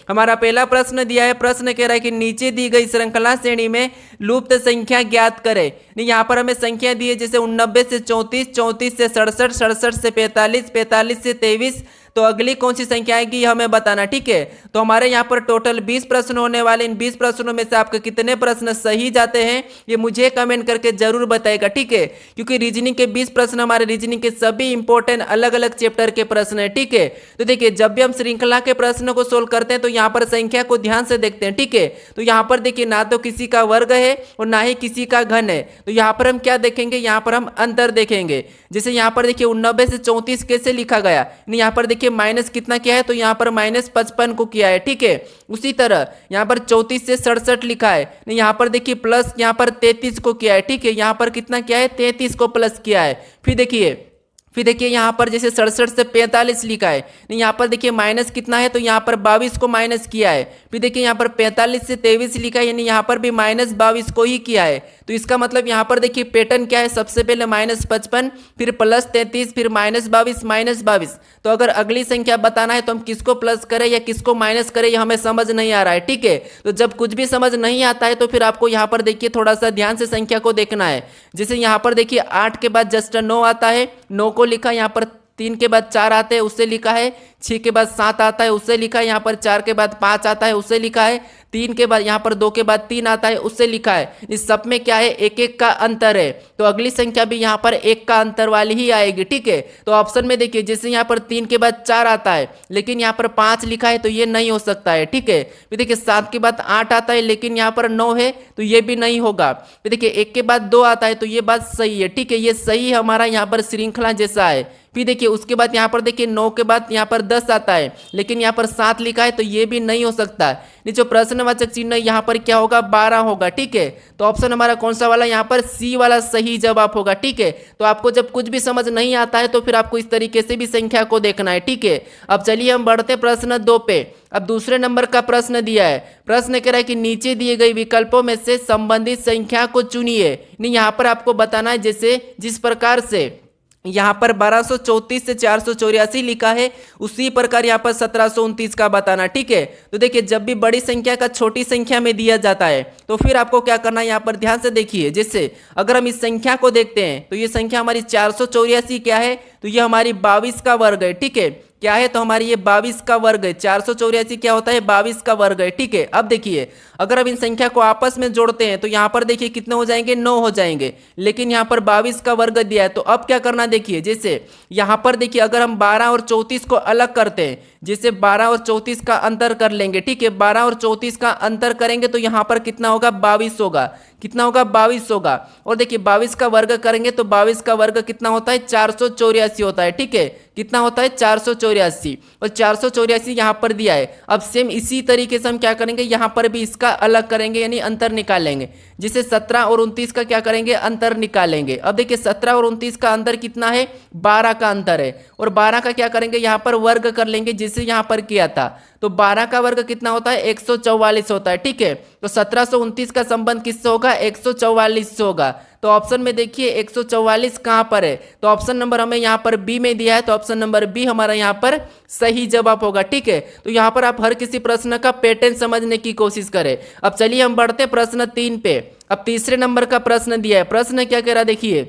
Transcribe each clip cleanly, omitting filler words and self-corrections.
हमारा पहला प्रश्न दिया है, प्रश्न कह रहा है कि नीचे दी गई श्रृंखला श्रेणी में लुप्त संख्या ज्ञात करें। यहाँ पर हमें संख्या दी है जैसे 89 से 34, 34 से 67, 67 से 45, 45 से 23, तो अगली कौन सी संख्या आएगी हमें बताना। ठीक है, तो हमारे यहाँ पर टोटल 20 प्रश्न होने वाले, इन 20 प्रश्नों में से आपके कितने प्रश्न सही जाते हैं ये मुझे कमेंट करके जरूर बताएगा। ठीक है, क्योंकि रीजनिंग के 20 प्रश्न हमारे रीजनिंग के सभी इंपॉर्टेंट अलग अलग चैप्टर के प्रश्न है। ठीक है, तो देखिए जब भी हम श्रृंखला के प्रश्नों को सोल्व करते हैं तो यहाँ पर संख्या को ध्यान से देखते हैं। ठीक है, तो यहाँ पर देखिए ना तो किसी का वर्ग है और ना ही किसी का घन है, तो यहाँ पर हम क्या देखेंगे, यहाँ पर हम अंतर देखेंगे। जैसे यहाँ पर देखिए 89 से 34 कैसे लिखा गया, यहाँ पर देखिए माइनस कितना किया है, तो यहाँ पर -55 को किया है। ठीक है, उसी तरह यहाँ पर 34 से 67 लिखा है, यहाँ पर देखिए प्लस यहाँ पर 33 को किया है। ठीक है, यहाँ पर कितना किया है, 33 को प्लस किया है। फिर देखिए यहाँ पर जैसे 67 से 45 लिखा है, यहाँ पर देखिए माइनस कितना है, तो यहाँ पर 22 को माइनस किया है। फिर देखिए यहाँ पर 45 से 23 लिखा है, यानी यहाँ पर भी -22 को ही किया है। तो इसका मतलब यहाँ पर देखिए पैटर्न क्या है, सबसे पहले -55, फिर +33, फिर -22। तो अगर अगली संख्या बताना है तो हम किसको प्लस करें या किसको माइनस करें, ये हमें समझ नहीं आ रहा है। ठीक है, तो जब कुछ भी समझ नहीं आता है तो फिर आपको यहाँ पर देखिए थोड़ा सा ध्यान से संख्या को देखना है। जैसे यहाँ पर देखिए 8 के बाद जस्ट 9 आता है, 9 को लिखा, यहाँ पर 3 के बाद 4 आते हैं उससे लिखा है, 6 के बाद 7 आता है उससे लिखा है, यहाँ पर 4 के बाद 5 आता है उससे लिखा है, 3 के बाद यहाँ पर 2 के बाद 3 आता है उससे लिखा है। इस सब में क्या है, एक एक का अंतर है, तो अगली संख्या भी यहाँ पर एक का अंतर वाली ही आएगी। ठीक है, तो ऑप्शन में देखिए जैसे यहाँ पर 3 के बाद 4 आता है लेकिन यहाँ पर 5 लिखा है, तो ये नहीं हो सकता है। ठीक है, फिर देखिए 7 के बाद 8 आता है लेकिन यहाँ पर 9 है, तो ये भी नहीं होगा। फिर देखिए 1 के बाद 2 आता है, तो ये बात सही है। ठीक है, ये सही हमारा यहाँ पर श्रृंखला जैसा है। फिर देखिए उसके बाद यहाँ पर देखिए 9 के बाद यहाँ पर 10 आता है लेकिन यहाँ पर 7 लिखा है, तो ये भी नहीं हो सकता। जो प्रश्नवाचक चिन्ह यहाँ पर क्या होगा, 12 होगा। ठीक है, तो ऑप्शन हमारा कौन सा वाला, यहाँ पर सी वाला सही जवाब होगा। ठीक है, तो आपको जब कुछ भी समझ नहीं आता है तो फिर आपको इस तरीके से भी संख्या को देखना है। ठीक है, अब चलिए हम बढ़ते प्रश्न 2 पे। अब दूसरे नंबर का प्रश्न दिया है, प्रश्न कह रहा है कि नीचे दिए गए विकल्पों में से संबंधित संख्या को चुनिए। यहाँ पर आपको बताना है जैसे जिस प्रकार से यहाँ पर 1234 से 484 लिखा है उसी प्रकार यहाँ पर 1729 का बताना। ठीक है, तो देखिए जब भी बड़ी संख्या का छोटी संख्या में दिया जाता है तो फिर आपको क्या करना है, यहाँ पर ध्यान से देखिए। जैसे अगर हम इस संख्या को देखते हैं तो ये संख्या हमारी 484 क्या है, तो ये हमारी 22 का वर्ग है। ठीक है, क्या है, तो हमारी ये 22 का वर्ग है। 484 क्या होता है, 22 का वर्ग है। ठीक है, अब देखिए अगर हम इन संख्या को आपस में जोड़ते हैं तो यहाँ पर देखिए कितने हो जाएंगे, 9 हो जाएंगे, लेकिन यहाँ पर 22 का वर्ग दिया है। तो अब क्या करना देखिए, जैसे यहाँ पर देखिए अगर हम 12 और 34 को अलग करते हैं, जैसे 12 और 34 का अंतर कर लेंगे। ठीक है, 12 और 34 का अंतर करेंगे तो यहाँ पर कितना होगा, 22 होगा। कितना होगा, 22 होगा। और देखिए 22 का वर्ग करेंगे तो 22 का वर्ग कितना होता है, 484 होता है। ठीक है, कितना होता है, 484, और 484 यहाँ पर दिया है। अब सेम इसी तरीके से हम क्या करेंगे, यहाँ पर भी इसका अलग करेंगे यानी अंतर निकालेंगे। जिसे 17 और 29 का क्या करेंगे, अंतर निकालेंगे। अब देखिए 17 और 29 का अंतर कितना है, 12 का अंतर है, और 12 का क्या करेंगे, यहाँ पर वर्ग कर लेंगे जिसे यहाँ पर किया था। तो 12 का वर्ग कितना होता है, 144 होता है। ठीक है, तो 1729 का संबंध किससे होगा, 144 से होगा। तो ऑप्शन में देखिए 144 कहाँ पर है, तो ऑप्शन नंबर हमें यहाँ पर बी में दिया है, तो ऑप्शन नंबर बी हमारा यहाँ पर सही जवाब होगा। ठीक है, तो यहाँ पर आप हर किसी प्रश्न का पैटर्न समझने की कोशिश करें। अब चलिए हम बढ़ते प्रश्न 3 पे। अब तीसरे नंबर का प्रश्न दिया है, प्रश्न क्या कह रहा है देखिए,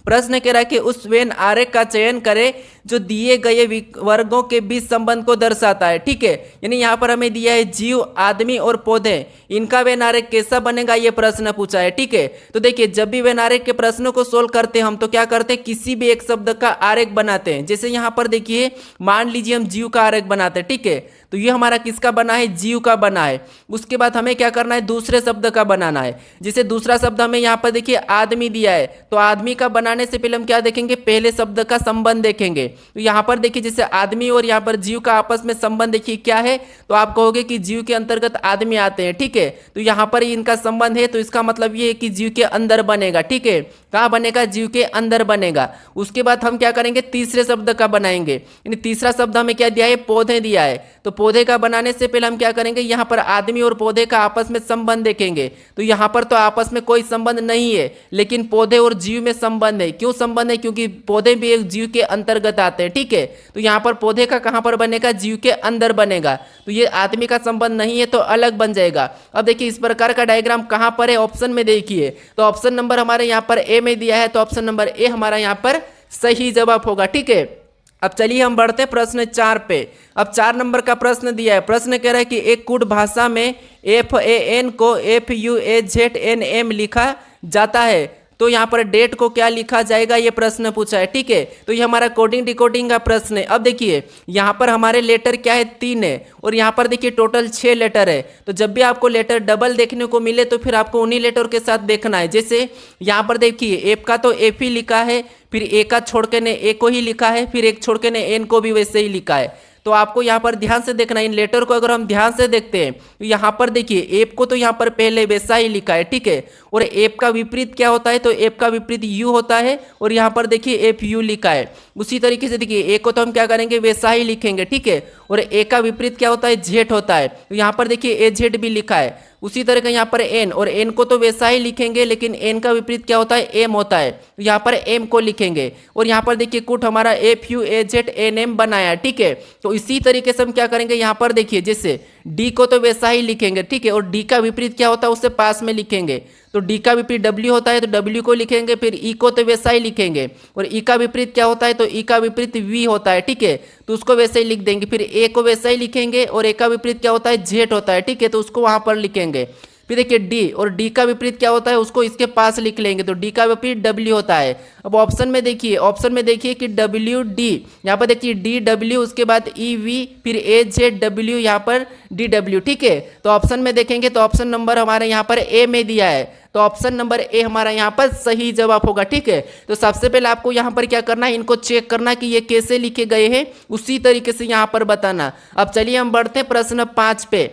प्रश्न कह रहा है कि उस वेन आरेख का चयन करें जो दिए गए वर्गों के बीच संबंध को दर्शाता है। ठीक है, यानी यहाँ पर हमें दिया है जीव, आदमी और पौधे, इनका वेन आरेख कैसा बनेगा ये प्रश्न पूछा है। ठीक है, तो देखिए जब भी वेन आरेख के प्रश्नों को सोल्व करते हैं हम तो क्या करते हैं, किसी भी एक शब्द का आरेख बनाते हैं। जैसे यहाँ पर देखिए मान लीजिए हम जीव का आरेख बनाते हैं। ठीक है, तो ये हमारा किसका बना है, जीव का बना है। उसके बाद हमें क्या करना है, दूसरे शब्द का बनाना है। जैसे दूसरा शब्द हमें यहाँ पर देखिए आदमी दिया है, तो आदमी का बनाने से पहले हम क्या देखेंगे, पहले शब्द का संबंध देखेंगे। तो यहाँ पर देखिए जैसे आदमी और यहाँ पर जीव का आपस में संबंध देखिए क्या है, तो आप कहोगे कि जीव के अंतर्गत आदमी आते हैं। ठीक है, तो यहाँ पर इनका संबंध है, तो इसका मतलब ये है कि जीव के अंदर बनेगा। ठीक है, कहाँ बनेगा, जीव के अंदर बनेगा। उसके बाद हम क्या करेंगे, तीसरे शब्द का बनाएंगे, यानी तीसरा शब्द हमें क्या दिया है, पौधे दिया है। तो पौधे का बनाने से पहले हम क्या करेंगे, यहाँ पर आदमी और पौधे का आपस में संबंध देखेंगे। तो यहाँ पर तो आपस में कोई संबंध नहीं है, लेकिन पौधे और जीव में संबंध है। क्यों संबंध है, क्योंकि पौधे भी एक जीव के अंतर्गत आते हैं, ठीक है। तो यहाँ पर पौधे का कहाँ पर बनेगा, जीव के अंदर बनेगा। तो ये आदमी का संबंध नहीं है तो अलग बन जाएगा। अब देखिए इस प्रकार का डायग्राम कहाँ पर है, ऑप्शन में देखिए। तो ऑप्शन नंबर हमारे यहाँ पर ए में दिया है, तो ऑप्शन नंबर ए हमारा यहाँ पर सही जवाब होगा, ठीक है। अब चलिए हम बढ़ते हैं प्रश्न 4 पे। अब 4 नंबर का प्रश्न दिया है। प्रश्न कह रहा है कि एक कुट भाषा में FAN को FUAZNM लिखा जाता है, तो यहाँ पर डेट को क्या लिखा जाएगा, ये प्रश्न पूछा है, ठीक है। तो ये हमारा कोडिंग डिकोडिंग का प्रश्न है। अब देखिए यहाँ पर हमारे लेटर क्या है, 3 है, और यहाँ पर देखिए टोटल 6 लेटर है। तो जब भी आपको लेटर डबल देखने को मिले तो फिर आपको उन्हीं लेटर के साथ देखना है। जैसे यहाँ पर देखिए एफ का तो एफ ही लिखा है, फिर ए का छोड़ के ने ए को ही लिखा है, फिर एक छोड़ के ने एन को भी वैसे ही लिखा है। तो आपको यहाँ पर ध्यान से देखना है। इन लेटर को अगर हम ध्यान से देखते हैं तो यहाँ पर देखिए एप को तो यहाँ पर पहले वैसा ही लिखा है, ठीक है। और एप का विपरीत क्या होता है, तो एप का विपरीत यू होता है, और यहाँ पर देखिए एफ यू लिखा है। उसी तरीके से देखिए ए को तो हम क्या करेंगे, वैसा ही लिखेंगे, ठीक है। और ए का विपरीत क्या होता है, जेड होता है। तो यहाँ पर देखिए ए जेड भी लिखा है। उसी तरह का यहाँ पर एन, और एन को तो वैसा ही लिखेंगे, लेकिन एन का विपरीत क्या होता है, एम होता है। तो यहाँ पर एम को लिखेंगे। और यहाँ पर देखिए कुट हमारा FUAZNM बनाया, ठीक है। तो इसी तरीके से हम क्या करेंगे, यहाँ पर देखिए जैसे डी को तो वैसा ही लिखेंगे, ठीक है। और डी का विपरीत क्या होता है, उससे पास में लिखेंगे। तो डी का विपरीत डब्ल्यू होता है, तो डब्ल्यू को लिखेंगे। फिर ई को तो वैसा ही लिखेंगे। और ई का विपरीत क्या होता है, तो ई का विपरीत वी होता है, ठीक है। तो उसको वैसे ही लिख देंगे। फिर ए को वैसा ही लिखेंगे, और ए का विपरीत क्या होता है, जेड होता है, ठीक है। तो उसको वहां पर लिखेंगे। फिर देखिए डी, और डी का विपरीत क्या होता है, उसको इसके पास लिख लेंगे। तो डी का विपरीत डब्ल्यू होता है। अब ऑप्शन में देखिए, ऑप्शन में देखिए कि डब्ल्यू डी, यहाँ पर देखिए डी डब्ल्यू, उसके बाद ई वी, फिर ए जेड डब्ल्यू, यहाँ पर डी डब्ल्यू, ठीक है। तो ऑप्शन में देखेंगे तो ऑप्शन नंबर हमारे यहाँ पर ए में दिया है। तो ऑप्शन नंबर ए हमारा यहाँ पर सही जवाब होगा, ठीक है। तो सबसे पहले आपको यहाँ पर क्या करना है, इनको चेक करना कि ये कैसे लिखे गए हैं, उसी तरीके से यहाँ पर बताना। अब चलिए हम बढ़ते हैं प्रश्न 5 पे।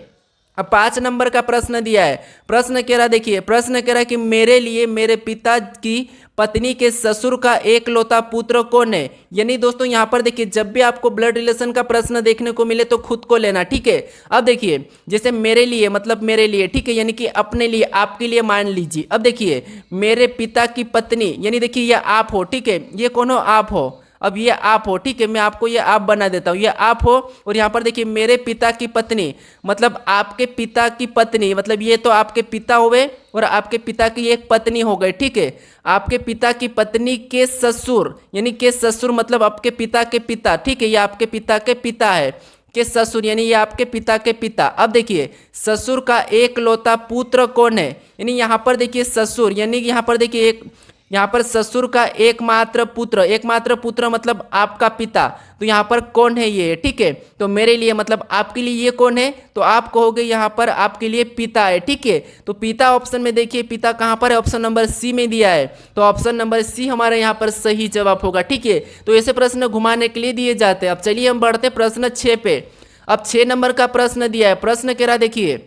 अब 5 नंबर का प्रश्न दिया है। प्रश्न कह रहा, देखिए प्रश्न कह रहा है कि मेरे लिए मेरे पिता की पत्नी के ससुर का एकलौता पुत्र कौन है। यानी दोस्तों यहाँ पर देखिए जब भी आपको ब्लड रिलेशन का प्रश्न देखने को मिले तो खुद को लेना, ठीक है। अब देखिए जैसे मेरे लिए मतलब मेरे लिए, ठीक है, यानी कि अपने लिए, आपके लिए मान लीजिए। अब देखिए मेरे पिता की पत्नी, यानी देखिए ये आप हो, ठीक है, ये कौन हो, आप हो। अब ये आप हो, ठीक है, मैं आपको ये आप बना देता हूँ, ये आप हो। और यहाँ पर देखिए मेरे पिता की पत्नी, मतलब आपके पिता की पत्नी, मतलब ये तो आपके पिता हुए और आपके पिता की एक पत्नी हो गई, ठीक है। आपके पिता की पत्नी के ससुर, यानी के ससुर मतलब आपके पिता के पिता, ठीक है, ये आपके पिता के पिता है। के ससुर यानी ये आपके पिता के पिता। अब देखिए ससुर का एकलौता पुत्र कौन है, यानी यहाँ पर देखिए ससुर, यानी यहाँ पर देखिए एक, यहाँ पर ससुर का एकमात्र पुत्र, एकमात्र पुत्र मतलब आपका पिता। तो यहाँ पर कौन है ये, ठीक है। तो मेरे लिए मतलब आपके लिए ये कौन है, तो आप कहोगे यहाँ पर आपके लिए पिता है, ठीक है। तो पिता ऑप्शन में देखिए पिता कहाँ पर है, ऑप्शन नंबर सी में दिया है। तो ऑप्शन नंबर सी हमारे यहाँ पर सही जवाब होगा, ठीक है। तो ऐसे प्रश्न घुमाने के लिए दिए जाते हैं। अब चलिए हम बढ़ते प्रश्न 6 पे। अब 6 नंबर का प्रश्न दिया है। प्रश्न कह रहा, देखिए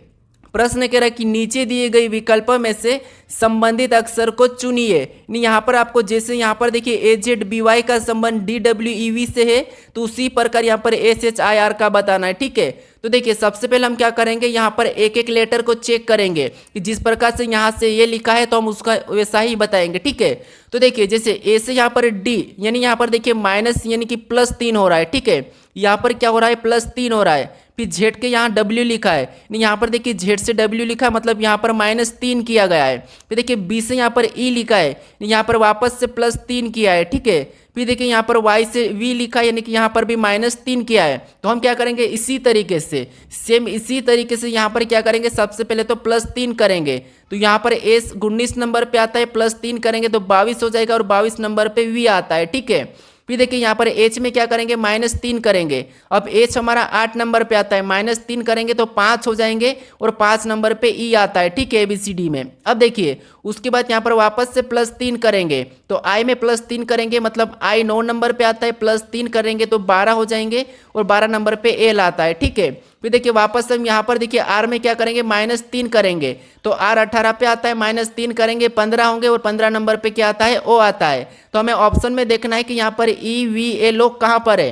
प्रश्न कह रहा है कि नीचे दिए गई विकल्पों में से संबंधित अक्षर को चुनिए। यहाँ पर आपको जैसे यहाँ पर देखिए AZBY का संबंध DWEV से है, तो उसी प्रकार यहाँ पर SHIR का बताना है, ठीक है। तो देखिए सबसे पहले हम क्या करेंगे, यहाँ पर एक एक लेटर को चेक करेंगे कि जिस प्रकार से यहाँ से ये लिखा है तो हम उसका वैसा ही बताएंगे, ठीक है। तो देखिए जैसे ए से यहाँ पर D, यानी यहाँ पर देखिए माइनस यानी कि +3 हो रहा है, ठीक है। यहाँ पर क्या हो रहा है, +3 हो रहा है। फिर जेड के यहाँ W लिखा है, यहाँ पर देखिए जेड से W लिखा है, मतलब यहाँ पर -3 किया गया है। फिर देखिए बी से यहाँ पर E लिखा है, यहाँ पर वापस से +3 किया है, ठीक है। फिर देखिए यहाँ पर Y से V लिखा है, यानी कि यहाँ पर भी -3 किया है। तो हम क्या करेंगे, इसी तरीके से सेम इसी तरीके से यहाँ पर क्या करेंगे, सबसे पहले तो +3 करेंगे। तो यहाँ पर S 19 नंबर पे आता है, +3 करेंगे तो 22 हो जाएगा, और 22 नंबर पे V आता है, ठीक है। फिर देखिए यहाँ पर H में क्या करेंगे, -3 करेंगे। अब H हमारा 8 नंबर पे आता है, -3 करेंगे तो 5 हो जाएंगे, और 5 नंबर पे E आता है, ठीक है, ABCD में। अब देखिए उसके बाद यहाँ पर वापस से +3 करेंगे तो i में +3 करेंगे मतलब i 9 नंबर पे आता है, +3 करेंगे तो 12 हो जाएंगे और 12 नंबर पे l आता है। ठीक है, फिर देखिए वापस हम यहाँ पर देखिए r में क्या करेंगे -3 करेंगे तो r 18 पे आता है, -3 करेंगे 15 होंगे और 15 नंबर पे क्या आता है, o आता है। तो हमें ऑप्शन में देखना है कि यहाँ पर ई वी ए लो कहाँ पर है।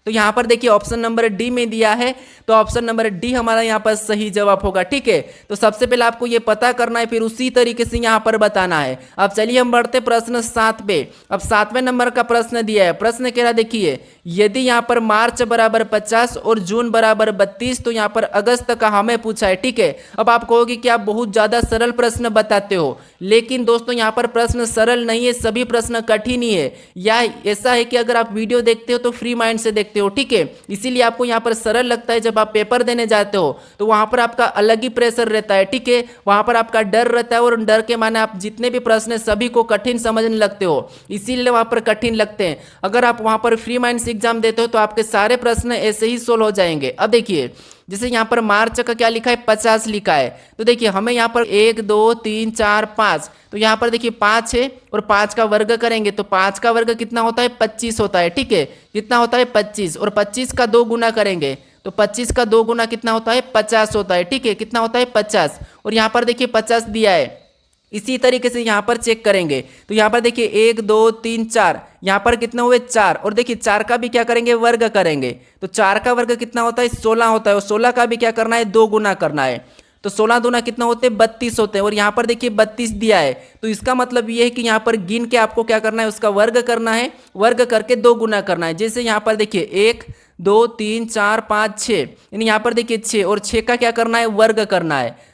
तो यहाँ पर देखिए ऑप्शन नंबर डी में दिया है, तो ऑप्शन नंबर डी हमारा यहाँ पर सही जवाब होगा। ठीक है, तो सबसे पहले आपको ये पता करना है, फिर उसी तरीके से यहाँ पर बताना है। अब चलिए हम बढ़ते प्रश्न 7 पे। अब 7वें नंबर का प्रश्न दिया है। प्रश्न कह रहा देखिए, यदि यहाँ पर मार्च बराबर 50 और जून बराबर 32 तो यहाँ पर अगस्त का हमें पूछा है। ठीक है, अब आप कहोगे कि आप बहुत ज़्यादा सरल प्रश्न बताते हो, लेकिन दोस्तों यहाँ पर प्रश्न सरल नहीं है, सभी प्रश्न कठिन ही है। या ऐसा है कि अगर आप वीडियो देखते हो तो फ्री माइंड से देखते हो। ठीक है, इसीलिए आपको यहाँ पर सरल लगता है। जब आप पेपर देने जाते हो तो वहां पर आपका अलग ही प्रेशर रहता है। ठीक है, वहां पर आपका डर रहता है और डर के माने आप जितने भी प्रश्न है सभी को कठिन समझने लगते हो, इसीलिए वहां पर कठिन लगते हैं। अगर आप वहां पर फ्री माइंड से एग्जाम देते हो तो आपके सारे प्रश्न ऐसे ही सोल्व हो जाएंगे। अब देखिए जैसे यहाँ पर मार्च का क्या लिखा है, 50 लिखा है, तो देखिए हमें यहाँ पर 1 2 3 4 5, तो यहाँ पर देखिए 5 है और 5 का वर्ग करेंगे तो 5 का वर्ग कितना होता है, 25 होता है। ठीक है, कितना होता है 25, और 25 का 2 गुना करेंगे तो 25 का 2 गुना कितना होता है, 50 होता है। ठीक है, कितना होता है 50, और यहाँ पर देखिए 50 दिया है। इसी तरीके से यहाँ पर चेक करेंगे तो यहाँ पर देखिए 1 2 3 4, यहाँ पर कितना हुए 4, और देखिए 4 का भी क्या करेंगे, वर्ग करेंगे तो 4 का वर्ग कितना होता है, 16 होता है, और 16 का भी क्या करना है, 2 गुना करना है। तो 16 दूना कितना होते हैं, 32 होते हैं, और यहाँ पर देखिए 32 दिया है। तो इसका मतलब ये है कि यहाँ पर गिन के आपको क्या करना है, उसका वर्ग करना है, वर्ग करके 2 गुना करना है। जैसे यहाँ पर देखिए 1 2 3 4 5 6, यानी यहाँ पर देखिए 6, और 6 का क्या करना है, वर्ग करना है।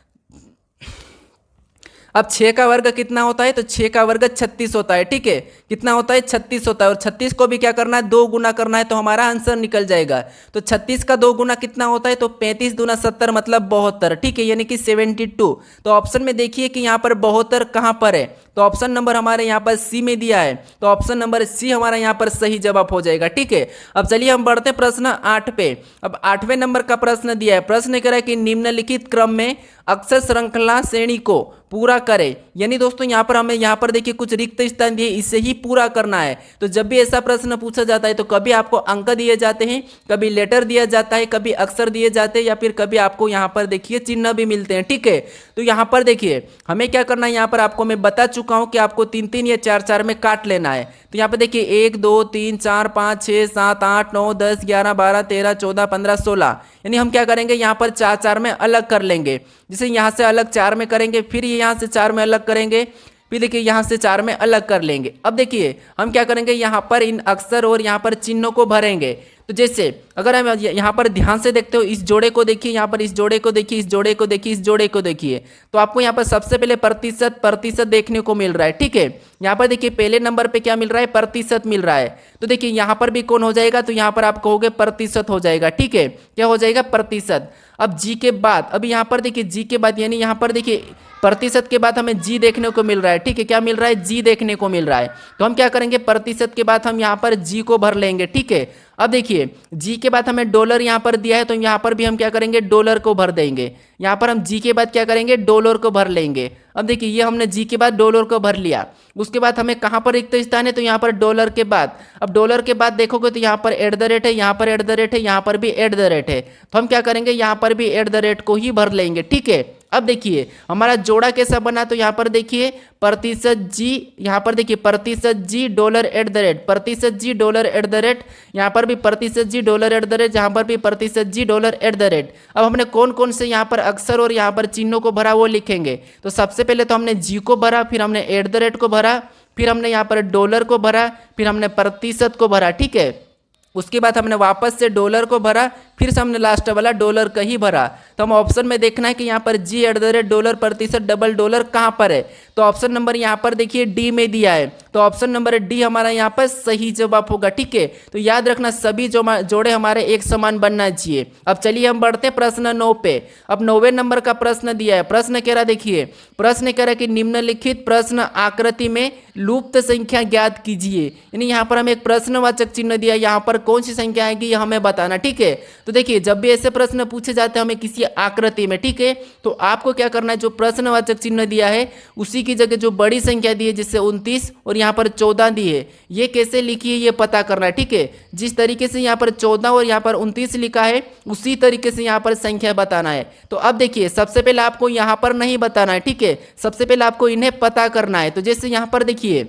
अब 6 का वर्ग कितना होता है, तो 6 का वर्ग 36 होता है। ठीक है, कितना होता है, 36 होता है, और 36 को भी क्या करना है, 2 गुना करना है, तो हमारा आंसर निकल जाएगा। तो 36 का 2 गुना कितना होता है, तो 35 दूना 70 मतलब 72। ठीक है, यानी कि 72। तो ऑप्शन में देखिए कि यहाँ पर 72 कहाँ पर है, तो ऑप्शन नंबर हमारे यहाँ पर सी में दिया है, तो ऑप्शन नंबर सी हमारा यहाँ पर सही जवाब हो जाएगा। ठीक है, अब चलिए हम बढ़ते प्रश्न 8 पे। अब 8वें नंबर का प्रश्न दिया है। प्रश्न कह रहा है कि निम्नलिखित क्रम में अक्षर श्रृंखला श्रेणी को पूरा करें। यानी दोस्तों यहाँ पर हमें यहाँ पर देखिए कुछ रिक्त स्थान दिए, इसे ही पूरा करना है। तो जब भी ऐसा प्रश्न पूछा जाता है तो कभी आपको अंक दिए जाते हैं, कभी लेटर दिया जाता है, कभी अक्षर दिए जाते हैं, या फिर कभी आपको यहाँ पर देखिए चिन्ह भी मिलते हैं। ठीक है, तो यहाँ पर देखिए हमें क्या करना है, यहाँ पर आपको मैं बता चुका हूँ कि आपको 3-3 या 4-4 में काट लेना है। तो यहाँ पर देखिए 1 2 3 4 5 6 7 8 9 10 11 12 13 14 15 16, यानी हम क्या करेंगे, यहाँ पर 4-4 में अलग कर लेंगे। जैसे यहाँ से अलग 4 में करेंगे, फिर यहाँ से 4 में अलग करेंगे, फिर देखिए यहाँ से 4 में अलग कर लेंगे। अब देखिए हम क्या करेंगे, यहाँ पर इन अक्षर और यहाँ पर चिन्हों को भरेंगे। तो जैसे अगर हम यहाँ पर ध्यान से देखते हो, इस जोड़े को देखिए, यहाँ पर इस जोड़े को देखिए, इस जोड़े को देखिए, इस जोड़े को देखिए, तो आपको यहाँ पर सबसे पहले प्रतिशत देखने को मिल रहा है। ठीक है, यहाँ पर देखिए पहले नंबर पे क्या मिल रहा है, प्रतिशत मिल रहा है। तो देखिए यहाँ पर भी कौन हो जाएगा, तो यहाँ पर आप कहोगे प्रतिशत हो जाएगा। ठीक है, क्या हो जाएगा, प्रतिशत। अब जी के बाद, अब यहाँ पर देखिए जी के बाद, यानी यहाँ पर देखिए प्रतिशत के बाद हमें जी देखने को मिल रहा है। ठीक है, क्या मिल रहा है, जी देखने को मिल रहा है। तो हम क्या करेंगे, प्रतिशत के बाद हम यहाँ पर जी को भर लेंगे। ठीक है, अब देखिए जी के बाद हमें डॉलर यहाँ पर दिया है, तो यहाँ पर भी हम क्या करेंगे, डॉलर को भर देंगे। यहाँ पर हम जी के बाद क्या करेंगे, डॉलर को भर लेंगे। अब देखिए ये हमने जी के बाद डॉलर को भर लिया। उसके बाद हमें कहाँ पर रिक्त स्थान है, तो यहाँ पर डॉलर के बाद। अब डॉलर के बाद देखोगे तो यहाँ पर एट द रेट है, यहाँ पर एट द रेट है, यहाँ पर भी एट द रेट है, तो हम क्या करेंगे, यहाँ पर भी एट द रेट को ही भर लेंगे। ठीक है, अब देखिए हमारा जोड़ा कैसा बना, तो यहाँ पर देखिए प्रतिशत जी, यहाँ पर देखिए प्रतिशत जी डॉलर एट द रेट, प्रतिशत जी डॉलर एट द रेट, यहाँ पर भी प्रतिशत जी डॉलर एट द रेट, यहाँ पर भी प्रतिशत जी डॉलर एट द रेट। अब हमने कौन कौन से यहाँ पर अक्षर और यहाँ पर चिन्हों को भरा वो लिखेंगे। तो सबसे पहले तो हमने जी को भरा, फिर हमने एट द रेट को भरा, फिर हमने यहाँ पर डॉलर को भरा, फिर हमने प्रतिशत को भरा। ठीक है, उसके बाद हमने वापस से डॉलर को भरा, फिर से हमने लास्ट वाला डॉलर का ही भरा। तो हम ऑप्शन में देखना है कि यहाँ पर जी एट द रेट डॉलर प्रतिशत डबल डॉलर कहाँ पर है, तो ऑप्शन नंबर यहाँ पर देखिए डी में दिया है, तो ऑप्शन नंबर डी हमारा यहाँ पर सही जवाब होगा। ठीक है, तो याद रखना सभी जोड़े हमारे एक समान बनना चाहिए। अब चलिए हम बढ़ते हैं प्रश्न 9 पे। अब 9वें नंबर का प्रश्न दिया है। प्रश्न कह रहा देखिए, प्रश्न कह रहा है कि निम्नलिखित प्रश्न आकृति में लुप्त संख्या ज्ञात कीजिए। यानी यहाँ पर हमें एक प्रश्नवाचक चिन्ह दिया, यहाँ पर कौन सी संख्या आएगी ये हमें बताना, ठीक है। तो देखिए जब भी ऐसे प्रश्न पूछे जाते हैं हमें किसी आकृति में, ठीक है, तो आपको क्या करना है, जो प्रश्नवाचक चिन्ह दिया है उसी की जगह जो बड़ी संख्या दी है जिससे 29 और यहाँ पर 14 दी है, ये कैसे लिखी है ये पता करना है, ठीक है। जिस तरीके से यहाँ पर 14 और यहाँ पर 29 लिखा है उसी तरीके से यहाँ पर संख्या बताना है। तो अब देखिए सबसे पहले आपको यहाँ पर नहीं बताना है, ठीक है, सबसे पहले आपको इन्हें पता करना है। तो जैसे यहाँ पर देखिए,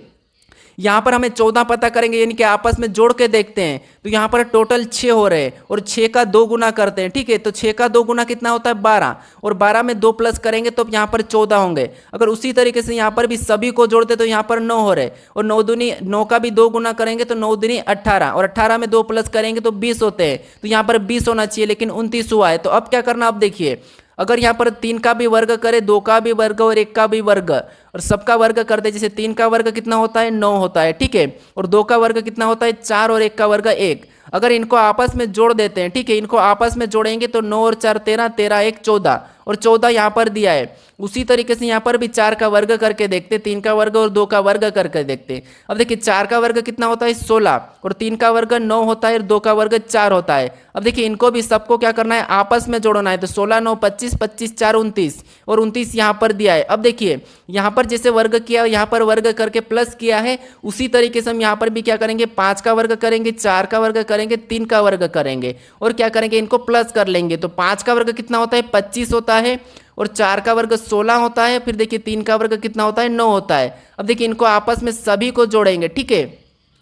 यहाँ पर हमें 14 पता करेंगे, यानी कि आपस में जोड़ के देखते हैं, तो यहाँ पर टोटल 6 हो रहे हैं और 6 का 2 गुना करते हैं, ठीक है। तो 6 का 2 गुना कितना होता है 12, और 12 में 2 प्लस करेंगे तो यहाँ पर 14 होंगे। अगर उसी तरीके से यहाँ पर भी सभी को जोड़ते तो यहाँ पर 9 हो रहे, और 9 का भी 2 गुना करेंगे तो 9 दूनी 18, और 18 में 2 प्लस करेंगे तो 20 होते हैं। तो यहाँ पर 20 होना चाहिए, लेकिन 29 हुआ है। तो अब क्या करना, अब देखिए अगर यहाँ पर 3 का भी वर्ग करे, 2 का भी वर्ग और 1 का भी वर्ग और सबका वर्ग करते, जैसे 3 का वर्ग कितना होता है 9 होता है, ठीक है, और 2 का वर्ग कितना होता है 4 और 1 का वर्ग 1। अगर इनको आपस में जोड़ देते हैं, ठीक है, इनको आपस में जोड़ेंगे तो 9 और 4 13, 13 1 14, और 14 यहाँ पर दिया है। उसी तरीके से यहाँ पर भी 4 का वर्ग करके देखते, 3 का वर्ग और 2 का वर्ग करके देखते। अब देखिए 4 का वर्ग कितना होता है 16, और 3 का वर्ग 9 होता है और 2 का वर्ग 4 होता है। अब देखिए इनको भी सबको क्या करना है, आपस में जोड़ना है। तो 16 9 25, 25 4 29, और 29 यहाँ पर दिया है। अब देखिए यहाँ पर जैसे वर्ग किया, यहाँ पर वर्ग करके प्लस किया है, उसी तरीके से हम यहाँ पर भी क्या करेंगे, 5 का वर्ग करेंगे, 4 का वर्ग करेंगे, 3 का वर्ग करेंगे, और क्या करेंगे इनको प्लस कर लेंगे। तो 5 का वर्ग कितना होता है 25 होता है, और 4 का वर्ग 16 होता है, फिर देखिए 3 का वर्ग कितना होता है 9 होता है। अब देखिए इनको आपस में सभी को जोड़ेंगे, ठीक है।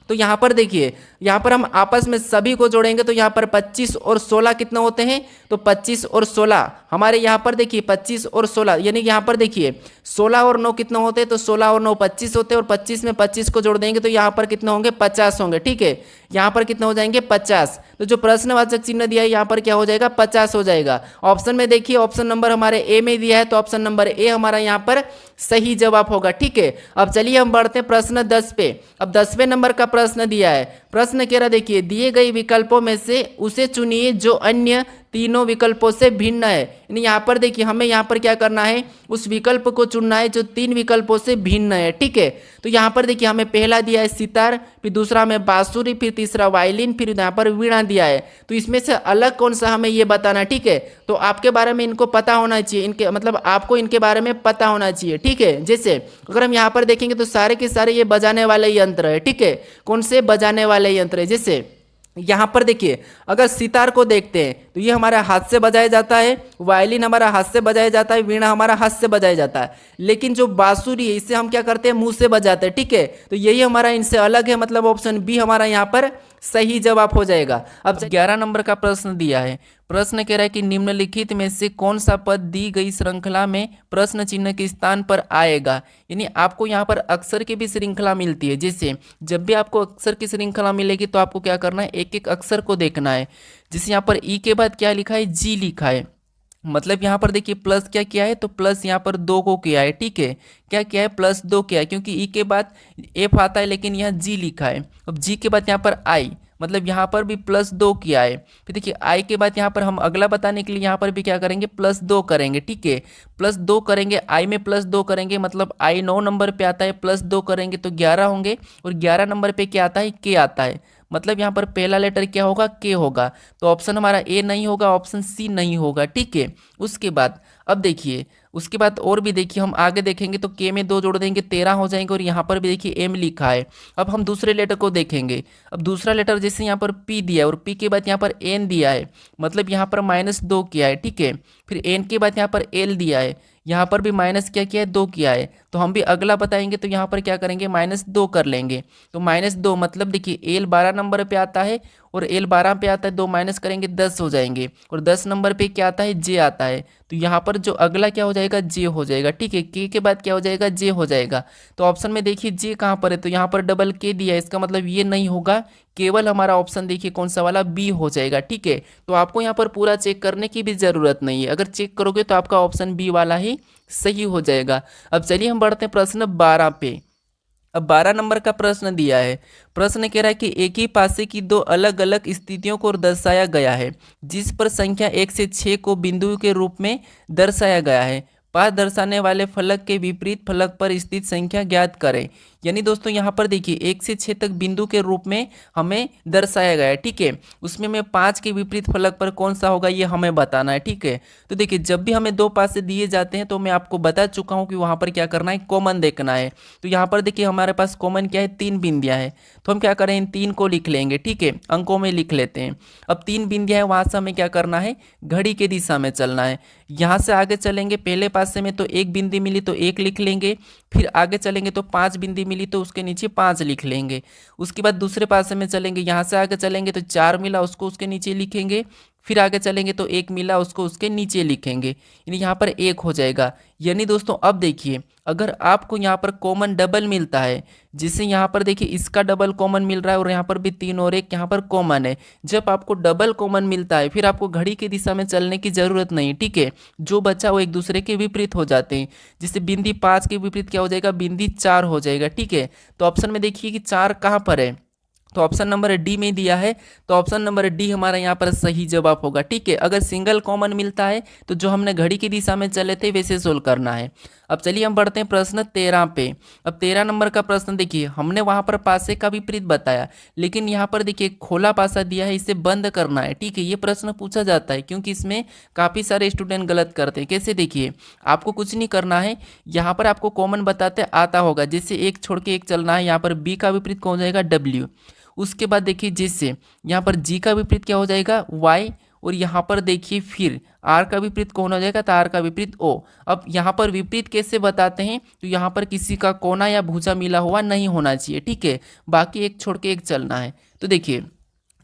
तो यहाँ पर देखिए, यहाँ पर हम आपस में सभी को जोड़ेंगे तो यहाँ पर 25 और 16 कितने होते हैं, तो 25 और 16 हमारे यहाँ पर देखिए 25 और 16, यानी यहाँ पर देखिए 16 और 9 कितने होते हैं, तो 16 और 9 25 होते हैं, और 25 में 25 को जोड़ देंगे तो यहाँ पर कितने होंगे 50 होंगे, ठीक है। यहाँ पर कितने हो जाएंगे 50। तो जो प्रश्नवाचक चिन्ह दिया है यहाँ पर क्या हो जाएगा 50 हो जाएगा। ऑप्शन में देखिए ऑप्शन नंबर हमारे ए में दिया है, तो ऑप्शन नंबर ए हमारा यहाँ पर सही जवाब होगा, ठीक है। अब चलिए हम बढ़ते हैं प्रश्न 10 पे। अब 10वें नंबर का प्रश्न दिया है। प्रश्न कह रहा देखिए, दिए गए विकल्पों में से उसे चुनिए जो अन्य तीनों विकल्पों से भिन्न है। यानी यहाँ पर देखिए हमें यहाँ पर क्या करना है, उस विकल्प को चुनना है जो 3 विकल्पों से भिन्न है, ठीक है। तो यहाँ पर देखिए हमें पहला दिया है सितार, फिर दूसरा हमें बांसुरी, फिर तीसरा वायलिन, फिर यहाँ पर वीणा दिया है। तो इसमें से अलग कौन सा हमें ये बताना, ठीक है। तो आपके बारे में इनको पता होना चाहिए, इनके मतलब आपको इनके बारे में पता होना चाहिए, ठीक है। जैसे अगर हम यहाँ पर देखेंगे तो सारे के सारे ये बजाने वाले यंत्र है, ठीक है। कौन से बजाने वाले यंत्र है, जैसे यहाँ पर देखिए अगर सितार को देखते हैं तो ये हमारा हाथ से बजाया जाता है, वायलिन हमारा हाथ से बजाया जाता है, वीणा हमारा हाथ से बजाया जाता है। लेकिन जो बांसुरी है इसे हम क्या करते हैं, मुंह से बजाते हैं, ठीक है। तो यही हमारा इनसे अलग है, मतलब ऑप्शन बी हमारा यहाँ पर सही जवाब हो जाएगा। अब 11 नंबर का प्रश्न दिया है। प्रश्न कह रहा है कि निम्नलिखित में से कौन सा पद दी गई श्रृंखला में प्रश्न चिन्ह के स्थान पर आएगा। यानी आपको यहाँ पर अक्षर की भी श्रृंखला मिलती है। जैसे जब भी आपको अक्षर की श्रृंखला मिलेगी तो आपको क्या करना है, एक एक अक्षर को देखना है। जैसे यहाँ पर ई के बाद क्या लिखा है, जी लिखा है, मतलब यहाँ पर देखिए प्लस क्या किया है, तो प्लस यहाँ पर 2 को किया है, ठीक है। क्या किया है, प्लस 2 किया है, क्योंकि ई के बाद एफ आता है लेकिन यहाँ जी लिखा है। अब जी के बाद यहाँ पर आई, मतलब यहाँ पर भी प्लस 2 किया है। फिर देखिए आई के बाद यहाँ पर हम अगला बताने के लिए यहाँ पर भी क्या करेंगे, प्लस 2 करेंगे, ठीक है। प्लस 2 करेंगे, आई में प्लस 2 करेंगे, मतलब आई 9 नंबर पे आता है, प्लस 2 करेंगे तो 11 होंगे, और 11 नंबर पे क्या आता है, के आता है, मतलब यहाँ पर पहला लेटर क्या होगा, के होगा। तो ऑप्शन हमारा ए नहीं होगा, ऑप्शन सी नहीं होगा, ठीक है। उसके बाद अब देखिए, उसके बाद और भी देखिए हम आगे देखेंगे तो के में 2 जोड़ देंगे 13 हो जाएंगे, और यहाँ पर भी देखिए एम लिखा है। अब हम दूसरे लेटर को देखेंगे। अब दूसरा लेटर जैसे यहाँ पर पी दिया है और पी के बाद यहाँ पर एन दिया है, मतलब यहाँ पर -2 किया है, ठीक है। फिर एन के बाद यहाँ पर एल दिया है, यहाँ पर भी माइनस क्या किया है, 2 किया है। तो हम भी अगला बताएंगे तो यहाँ पर क्या करेंगे, -2 कर लेंगे। तो -2 मतलब देखिए एल 12 नंबर पे आता है और एल 12 पे आता है, 2 माइनस करेंगे 10 हो जाएंगे, और 10 नंबर पे क्या आता है, जे आता है। तो यहाँ पर जो अगला क्या हो जाएगा, जे हो जाएगा, ठीक है। के बाद क्या हो जाएगा, जे हो जाएगा। तो ऑप्शन में देखिए जे कहाँ पर है, तो यहाँ पर डबल के दिया है, इसका मतलब ये नहीं होगा, केवल हमारा ऑप्शन देखिए कौन सा वाला, बी हो जाएगा, ठीक है। तो आपको यहाँ पर पूरा चेक करने की भी ज़रूरत नहीं है, अगर चेक करोगे तो आपका ऑप्शन बी वाला ही सही हो जाएगा। अब चलिए हम बढ़ते हैं प्रश्न 12 पे। अब 12 नंबर का प्रश्न दिया है। प्रश्न कह रहा है कि एक ही पासे की 2 अलग अलग स्थितियों को दर्शाया गया है, जिस पर संख्या 1 से 6 को बिंदु के रूप में दर्शाया गया है। पास दर्शाने वाले फलक के विपरीत फलक पर स्थित संख्या ज्ञात करें। यानी दोस्तों यहाँ पर देखिए 1 से 6 तक बिंदु के रूप में हमें दर्शाया गया है, ठीक है। उसमें में 5 के विपरीत फलक पर कौन सा होगा ये हमें बताना है, ठीक है। तो देखिए जब भी हमें 2 पासे दिए जाते हैं तो मैं आपको बता चुका हूँ कि वहाँ पर क्या करना है, कॉमन देखना है। तो यहाँ पर देखिए हमारे पास कॉमन क्या है, 3 बिंदियाँ हैं। तो हम क्या करें, इन 3 को लिख लेंगे, ठीक है, अंकों में लिख लेते हैं। अब 3 बिंदियाँ हैं, वहाँ से हमें क्या करना है, घड़ी के दिशा में चलना है। यहाँ से आगे चलेंगे, पहले पासे में तो 1 बिंदी मिली तो 1 लिख लेंगे, फिर आगे चलेंगे तो 5 बिंदी मिली तो उसके नीचे 5 लिख लेंगे। उसके बाद दूसरे पासे में चलेंगे, यहाँ से आगे चलेंगे तो 4 मिला उसको उसके नीचे लिखेंगे, फिर आगे चलेंगे तो 1 मिला उसको उसके नीचे लिखेंगे, यानी यहाँ पर 1 हो जाएगा। यानी दोस्तों अब देखिए अगर आपको यहाँ पर कॉमन डबल मिलता है, जिससे यहाँ पर देखिए इसका डबल कॉमन मिल रहा है और यहाँ पर भी 3 और 1 यहाँ पर कॉमन है। जब आपको डबल कॉमन मिलता है फिर आपको घड़ी की दिशा में चलने की जरूरत नहीं, ठीक है। जो बचा वो एक दूसरे के विपरीत हो जाते हैं, जिससे बिंदी 5 के विपरीत क्या हो जाएगा, बिंदी 4 हो जाएगा, ठीक है। तो ऑप्शन में देखिए कि 4 कहाँ पर है, तो ऑप्शन नंबर डी में दिया है, तो ऑप्शन नंबर डी हमारा यहाँ पर सही जवाब होगा, ठीक है। अगर सिंगल कॉमन मिलता है तो जो हमने घड़ी की दिशा में चले थे वैसे सोल्व करना है। अब चलिए हम बढ़ते हैं प्रश्न 13 पे। अब 13 नंबर का प्रश्न देखिए, हमने वहाँ पर पासे का विपरीत बताया, लेकिन यहाँ पर देखिए खोला पासा दिया है, इसे बंद करना है, ठीक है। ये प्रश्न पूछा जाता है क्योंकि इसमें काफ़ी सारे स्टूडेंट गलत करते हैं। कैसे, देखिए आपको कुछ नहीं करना है, यहाँ पर आपको कॉमन बताते आता होगा, जैसे एक छोड़ के एक चलना है। यहाँ पर बी का विपरीत कौन हो जाएगा, डब्ल्यू। उसके बाद देखिए जिससे यहाँ पर जी का विपरीत क्या हो जाएगा, वाई, और यहाँ पर देखिए फिर आर का विपरीत कौन हो जाएगा, तो आर का विपरीत ओ। अब यहाँ पर विपरीत कैसे बताते हैं, तो यहाँ पर किसी का कोना या भुजा मिला हुआ नहीं होना चाहिए, ठीक है। बाकी एक छोड़ के एक चलना है। तो देखिए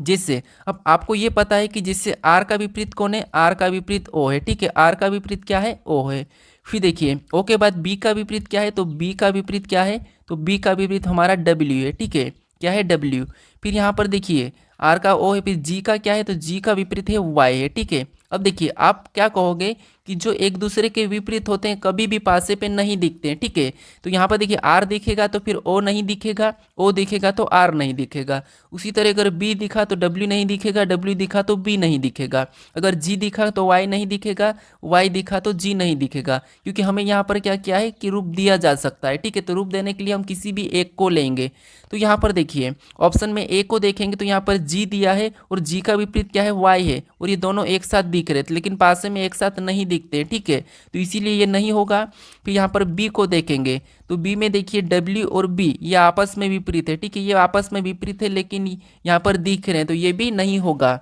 जिससे अब आपको ये पता है कि जिससे आर का विपरीत कौन है, आर का विपरीत ओ है, ठीक है। आर का विपरीत क्या है, ओ है। फिर देखिए ओ के बाद बी का विपरीत क्या है, तो बी का विपरीत क्या है, तो बी का विपरीत हमारा डब्ल्यू है, ठीक है। क्या है, डब्ल्यू। फिर यहाँ पर देखिए आर का ओ है, फिर जी का क्या है, तो जी का विपरीत है वाई है, ठीक है। अब देखिए आप क्या कहोगे कि जो एक दूसरे के विपरीत होते हैं कभी भी पासे पे नहीं दिखते हैं, ठीक है। तो यहाँ पर देखिए आर दिखेगा तो फिर ओ नहीं दिखेगा, ओ दिखेगा तो आर नहीं दिखेगा। उसी तरह अगर बी दिखा तो डब्ल्यू नहीं दिखेगा, डब्ल्यू दिखा तो बी नहीं दिखेगा। अगर जी दिखा तो वाई नहीं दिखेगा, वाई दिखा तो जी नहीं दिखेगा, क्योंकि हमें यहाँ पर क्या क्या है कि रूप दिया जा सकता है, ठीक है। तो रूप देने के लिए हम किसी भी एक को लेंगे। तो यहाँ पर देखिए ऑप्शन में ए को देखेंगे तो यहाँ पर जी दिया है और जी का विपरीत क्या है, वाई है, और ये दोनों एक साथ दिख रहे थे लेकिन पासे में एक साथ नहीं दिखते, ठीक है। तो इसीलिए ये नहीं होगा। फिर यहाँ पर बी को देखेंगे तो बी में देखिए डब्ल्यू और बी ये आपस में विपरीत है, ठीक है। ये आपस में विपरीत है लेकिन यहाँ पर दिख रहे हैं, तो ये भी नहीं होगा।